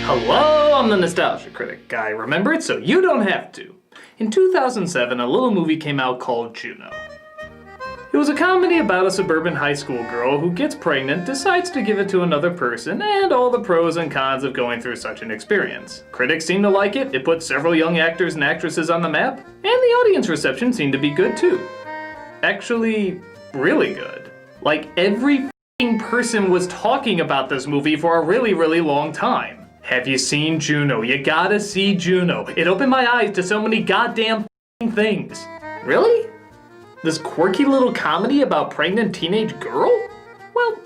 Hello, I'm the Nostalgia Critic. I remember it so you don't have to. In 2007, a little movie came out called Juno. It was a comedy about a suburban high school girl who gets pregnant, decides to give it to another person, and all the pros and cons of going through such an experience. Critics seemed to like it, it put several young actors and actresses on the map, and the audience reception seemed to be good too. Actually, really good. Like, every f***ing person was talking about this movie for a really, really long time. Have you seen Juno? You gotta see Juno. It opened my eyes to so many goddamn f***ing things. Really? This quirky little comedy about pregnant teenage girl? Well,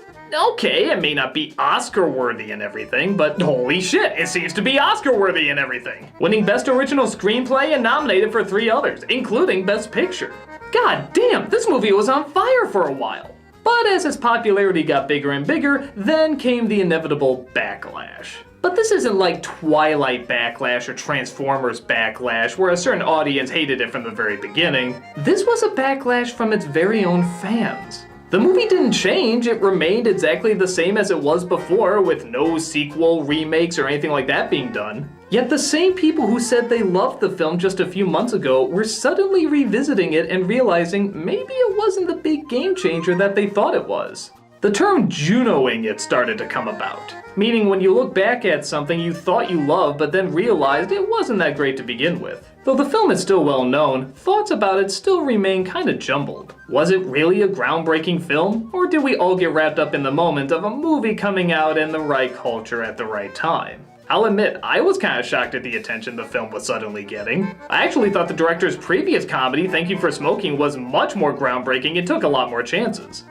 okay, it may not be Oscar-worthy and everything, but holy shit, it seems to be Oscar-worthy and everything. Winning Best Original Screenplay and nominated for 3 others, including Best Picture. God damn, this movie was on fire for a while. But as its popularity got bigger and bigger, then came the inevitable backlash. But this isn't like Twilight backlash or Transformers backlash, where a certain audience hated it from the very beginning. This was a backlash from its very own fans. The movie didn't change, it remained exactly the same as it was before, with no sequel, remakes, or anything like that being done. Yet the same people who said they loved the film just a few months ago were suddenly revisiting it and realizing maybe it wasn't the big game changer that they thought it was. The term Junoing it started to come about, meaning when you look back at something you thought you loved but then realized it wasn't that great to begin with. Though the film is still well known, thoughts about it still remain kinda jumbled. Was it really a groundbreaking film, or did we all get wrapped up in the moment of a movie coming out in the right culture at the right time? I'll admit, I was kinda shocked at the attention the film was suddenly getting. I actually thought the director's previous comedy, Thank You for Smoking, was much more groundbreaking and took a lot more chances.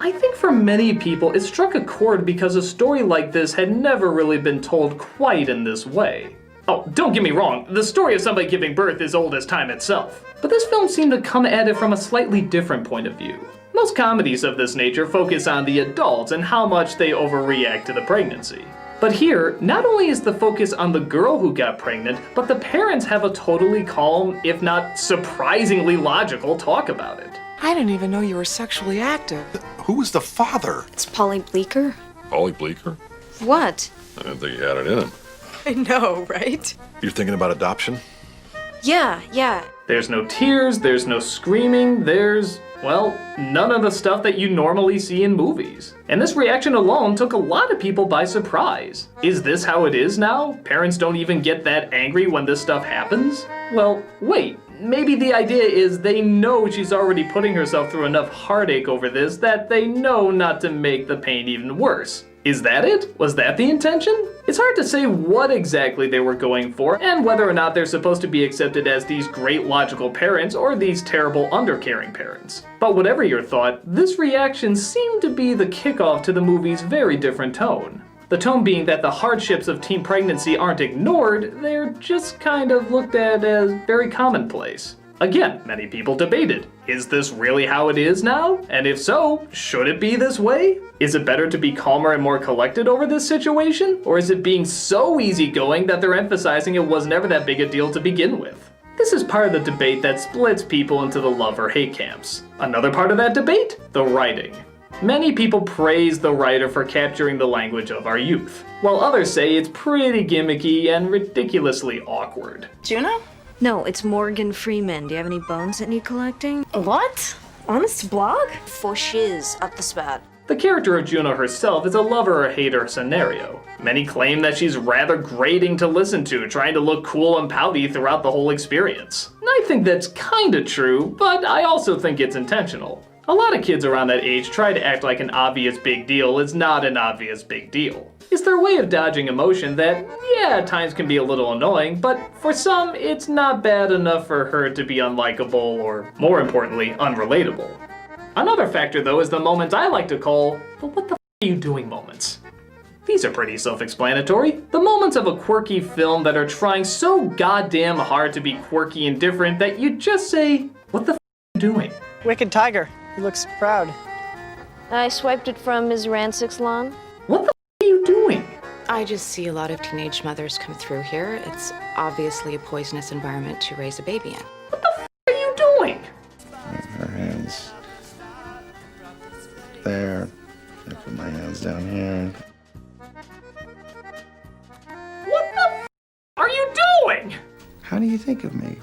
I think for many people, it struck a chord because a story like this had never really been told quite in this way. Oh, don't get me wrong, the story of somebody giving birth is old as time itself. But this film seemed to come at it from a slightly different point of view. Most comedies of this nature focus on the adults and how much they overreact to the pregnancy. But here, not only is the focus on the girl who got pregnant, but the parents have a totally calm, if not surprisingly logical, talk about it. I didn't even know you were sexually active. Who was the father? It's Polly Bleeker. Polly Bleeker? What? I didn't think he had it in him. I know, right? You're thinking about adoption? Yeah. There's no tears, there's no screaming, there's, well, none of the stuff that you normally see in movies. And this reaction alone took a lot of people by surprise. Is this how it is now? Parents don't even get that angry when this stuff happens? Well, wait. Maybe the idea is they know she's already putting herself through enough heartache over this that they know not to make the pain even worse. Is that it? Was that the intention? It's hard to say what exactly they were going for, and whether or not they're supposed to be accepted as these great logical parents or these terrible undercaring parents. But whatever your thought, this reaction seemed to be the kickoff to the movie's very different tone. The tone being that the hardships of teen pregnancy aren't ignored, they're just kind of looked at as very commonplace. Again, many people debated, is this really how it is now? And if so, should it be this way? Is it better to be calmer and more collected over this situation? Or is it being so easygoing that they're emphasizing it was never that big a deal to begin with? This is part of the debate that splits people into the love or hate camps. Another part of that debate? The writing. Many people praise the writer for capturing the language of our youth, while others say it's pretty gimmicky and ridiculously awkward. Juno? No, it's Morgan Freeman. Do you have any bones that need collecting? What? Honest blog? For shiz up the spout. The character of Juno herself is a lover or hater scenario. Many claim that she's rather grating to listen to, trying to look cool and pouty throughout the whole experience. And I think that's kinda true, but I also think it's intentional. A lot of kids around that age try to act like an obvious big deal is not an obvious big deal. It's their way of dodging emotion that, yeah, at times can be a little annoying, but for some, it's not bad enough for her to be unlikable or, more importantly, unrelatable. Another factor, though, is the moments I like to call the what the f*** are you doing moments. These are pretty self-explanatory. The moments of a quirky film that are trying so goddamn hard to be quirky and different that you just say, what the f*** are you doing? Wicked Tiger. He looks proud. I swiped it from Ms. Rancic's lawn. What the f*** are you doing? I just see a lot of teenage mothers come through here. It's obviously a poisonous environment to raise a baby in. What the f*** are you doing? Her hands there. I put my hands down here. What think of me?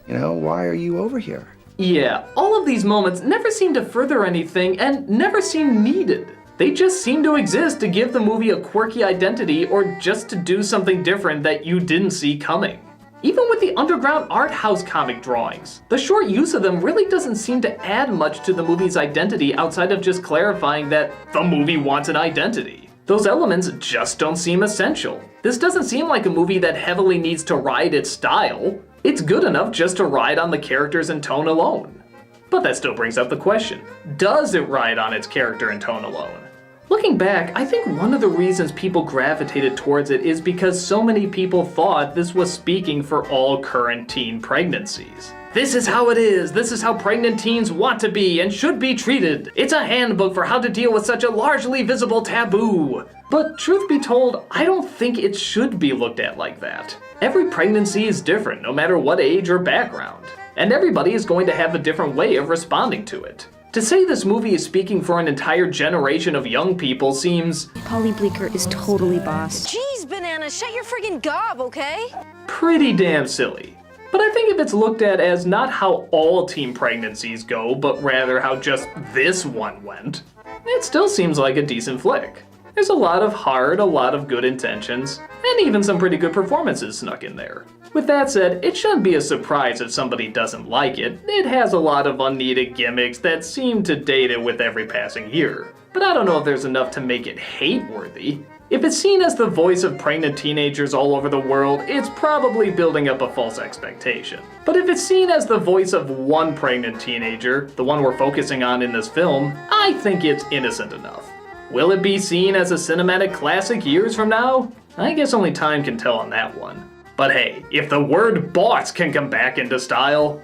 You know, why are you over here? Yeah, all of these moments never seem to further anything and never seem needed. They just seem to exist to give the movie a quirky identity or just to do something different that you didn't see coming. Even with the underground art house comic drawings, the short use of them really doesn't seem to add much to the movie's identity outside of just clarifying that the movie wants an identity. Those elements just don't seem essential. This doesn't seem like a movie that heavily needs to ride its style. It's good enough just to ride on the characters and tone alone. But that still brings up the question, does it ride on its character and tone alone? Looking back, I think one of the reasons people gravitated towards it is because so many people thought this was speaking for all current teen pregnancies. This is how it is, this is how pregnant teens want to be and should be treated. It's a handbook for how to deal with such a largely visible taboo. But truth be told, I don't think it should be looked at like that. Every pregnancy is different, no matter what age or background. And everybody is going to have a different way of responding to it. To say this movie is speaking for an entire generation of young people seems Polly Bleeker is totally boss. Jeez, Banana, shut your friggin' gob, okay? pretty damn silly. But I think if it's looked at as not how all teen pregnancies go, but rather how just this one went, it still seems like a decent flick. There's a lot of heart, a lot of good intentions, and even some pretty good performances snuck in there. With that said, it shouldn't be a surprise if somebody doesn't like it. It has a lot of unneeded gimmicks that seem to date it with every passing year. But I don't know if there's enough to make it hate-worthy. If it's seen as the voice of pregnant teenagers all over the world, it's probably building up a false expectation. But if it's seen as the voice of one pregnant teenager, the one we're focusing on in this film, I think it's innocent enough. Will it be seen as a cinematic classic years from now? I guess only time can tell on that one. But hey, if the word boss can come back into style,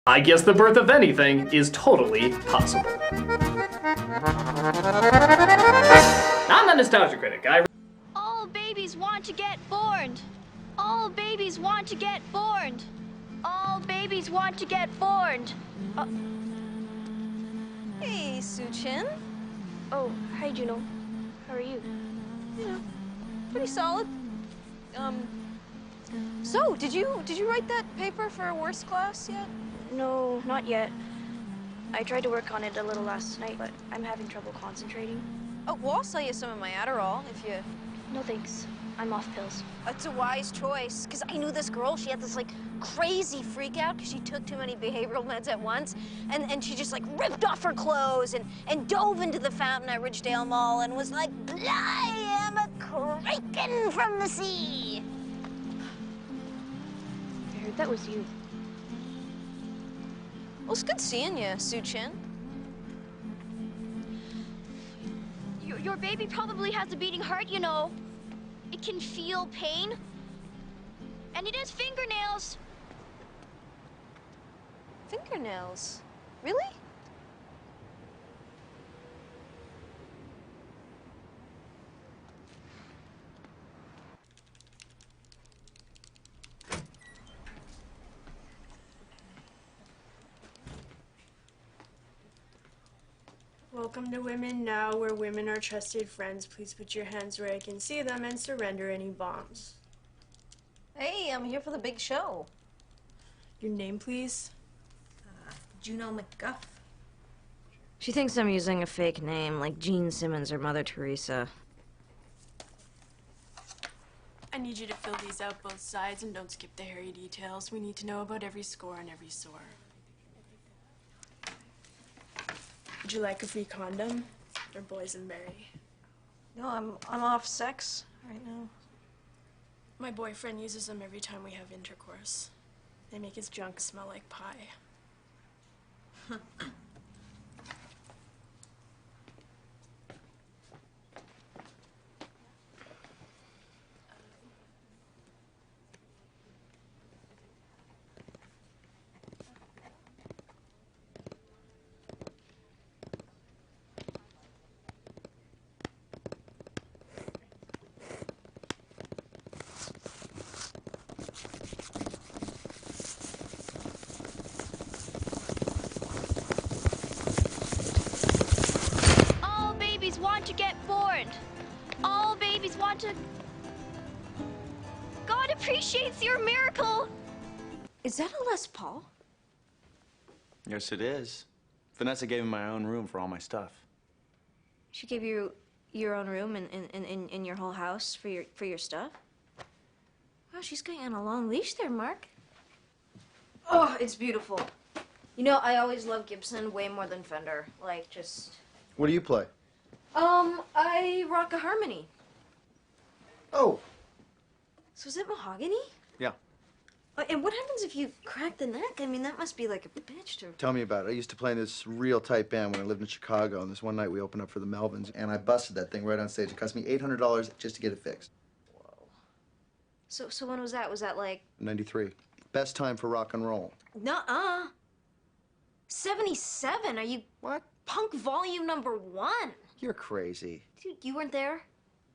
I guess the birth of anything is totally possible. I'm a nostalgia critic. All babies want to get born. All babies want to get born. All babies want to get born. Hey, Soo-Chin. Oh, hi, Juno. How are you? You know, pretty solid. So, did you write that paper for worst class yet? No, not yet. I tried to work on it a little last night, but I'm having trouble concentrating. Oh, well, I'll sell you some of my Adderall if you... No thanks. I'm off pills. It's a wise choice, because I knew this girl, she had this, like, crazy freak out because she took too many behavioral meds at once, and she just, like, ripped off her clothes and dove into the fountain at Ridgedale Mall and was like, I am a kraken from the sea. I heard that was you. Well, it's good seeing you, Soo-Chin. Your baby probably has a beating heart, you know. It can feel pain. And it has fingernails. Fingernails? Really? Welcome to Women Now, where women are trusted friends. Please put your hands where I can see them and surrender any bombs. Hey, I'm here for the big show. Your name, please? Juno McGuff. She thinks I'm using a fake name, like Jean Simmons or Mother Teresa. I need you to fill these out both sides and don't skip the hairy details. We need to know about every score and every sore. Would you like a free condom? Or boysenberry? No, I'm off sex right now. My boyfriend uses them every time we have intercourse. They make his junk smell like pie. Want to get born. All babies want to... God appreciates your miracle. Is that a Les Paul? Yes, it is. Vanessa gave me my own room for all my stuff. She gave you your own room in your whole house for your stuff? Wow, she's going on a long leash there, Mark. Oh, it's beautiful. You know, I always loved Gibson way more than Fender. Like, just... What do you play? I rock a harmony. Oh. So is it mahogany? Yeah. And what happens if you crack the neck? I mean, that must be like a bitch to... Tell me about it. I used to play in this real tight band when I lived in Chicago, and this one night we opened up for the Melvins, and I busted that thing right on stage. It cost me $800 just to get it fixed. So when was that? Was that like... 93. Best time for rock and roll. Nuh-uh. 77? Are you... What? Punk volume #1. You're crazy. Dude, you weren't there?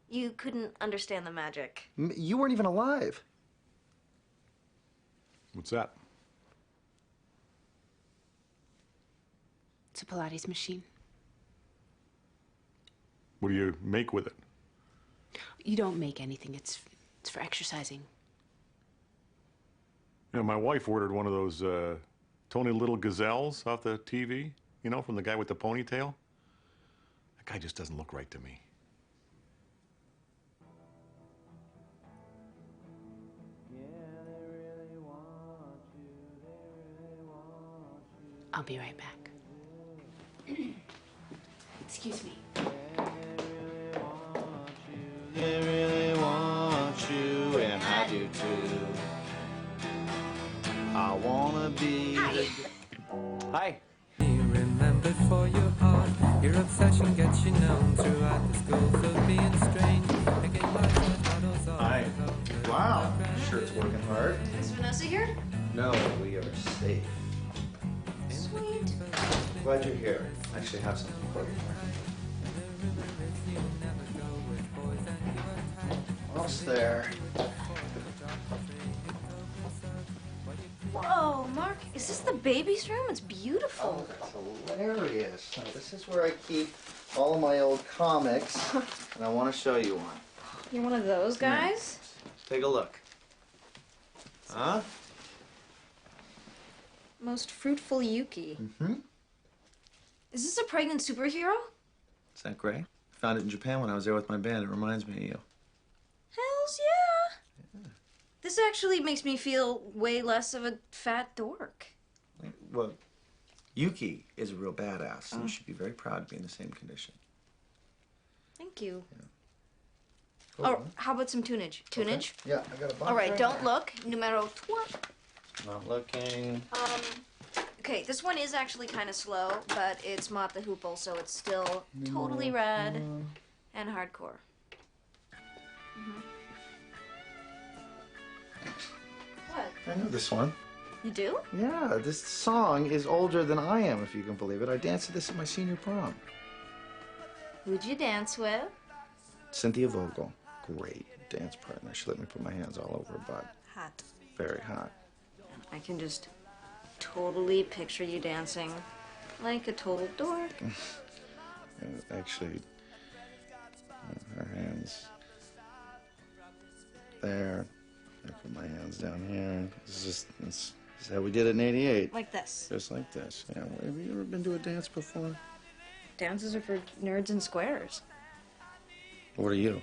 You couldn't understand the magic. You weren't even alive. What's that? It's a Pilates machine. What do you make with it? You don't make anything. It's for exercising. You know, my wife ordered one of those Tony Little Gazelles off the TV, you know, from the guy with the ponytail. That guy just doesn't look right to me. I'll be right back. Excuse me. They really want you, and I do too. I wanna be the... Hi. You remember for your part, your obsession gets you known throughout the schools of being strange. Hi. Wow. Sure it's working hard. Is Vanessa here? No, we are safe. Sweet. Glad you're here. I actually have something for you. Almost there. Whoa, Mark, is this the baby's room? It's beautiful. Oh, that's hilarious. Now, this is where I keep all of my old comics, and I want to show you one. You're one of those guys? Take a look. Huh? Most fruitful Yuki. Mm-hmm. Is this a pregnant superhero? Is that great? Found it in Japan when I was there with my band. It reminds me of you. Hells yeah. This actually makes me feel way less of a fat dork. Well, Yuki is a real badass, and you should be very proud to be in the same condition. Thank you. Yeah. Oh, how about some tunage? Tunage? Okay. Yeah, I got a bunch. All right, right don't there. look. Numero 3. Not looking. Okay, this one is actually kind of slow, but it's Mott the Hoople, so it's still totally rad and hardcore. What? I know this one. You do? Yeah, this song is older than I am, if you can believe it. I danced to this at my senior prom. Who'd you dance with? Cynthia Vogel, great dance partner. She let me put my hands all over her butt. Hot. Very hot. I can just totally picture you dancing like a total dork. And actually, her hands there. I put my hands down here. This is how we did it in '88. Like this. Just like this. Yeah. Have you ever been to a dance before? Dances are for nerds and squares. What are you?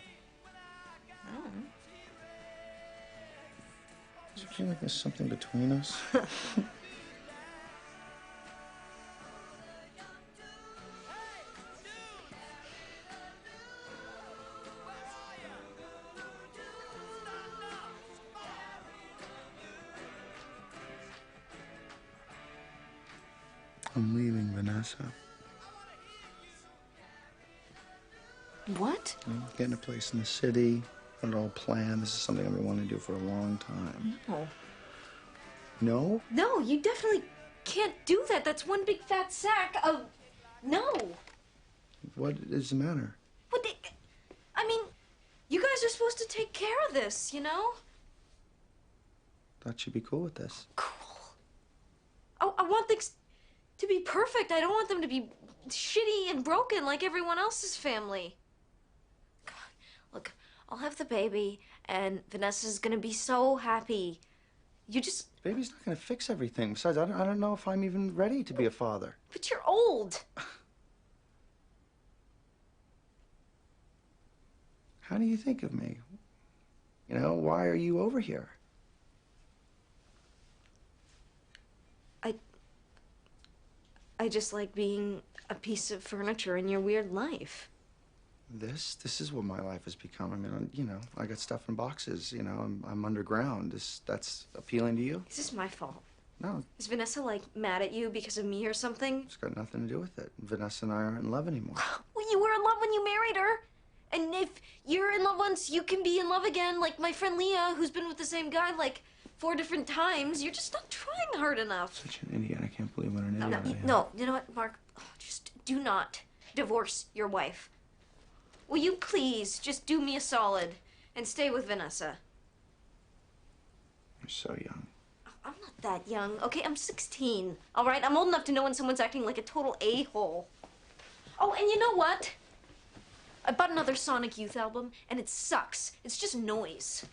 I don't know. Does it feel like there's something between us? I'm leaving, Vanessa. What? I'm getting a place in the city. Got it all planned. This is something I've been wanting to do for a long time. No. No? No, you definitely can't do that. That's one big fat sack of... No. What is the matter? What the... I mean, you guys are supposed to take care of this, you know? Thought you'd be cool with this. Cool. I want things to be perfect. I don't want them to be shitty and broken like everyone else's family. Come on. Look, I'll have the baby, and Vanessa's gonna be so happy. You just... Baby's not gonna fix everything. Besides, I don't know if I'm even ready to be a father. But you're old. How do you think of me? You know, why are you over here? I just like being a piece of furniture in your weird life. This is what my life has become. I mean, you know, I got stuff in boxes. You know, I'm underground. That's appealing to you? Is this my fault? No, Is Vanessa, like, mad at you because of me or something? it's got nothing to do with it. Vanessa and I aren't in love anymore. Well, you were in love when you married her. And if you're in love once, you can be in love again. Like my friend Leah, who's been with the same guy, like, 4 different times. You're just not trying hard enough. Such an idiot. I can't believe what an No, idiot I am. no, you know what, Mark? Oh, just do not divorce your wife. Will you please just do me a solid and stay with Vanessa? You're so young. I'm not that young, okay? I'm 16, all right? I'm old enough to know when someone's acting like a total a-hole. Oh, and you know what? I bought another Sonic Youth album, and it sucks. It's just noise.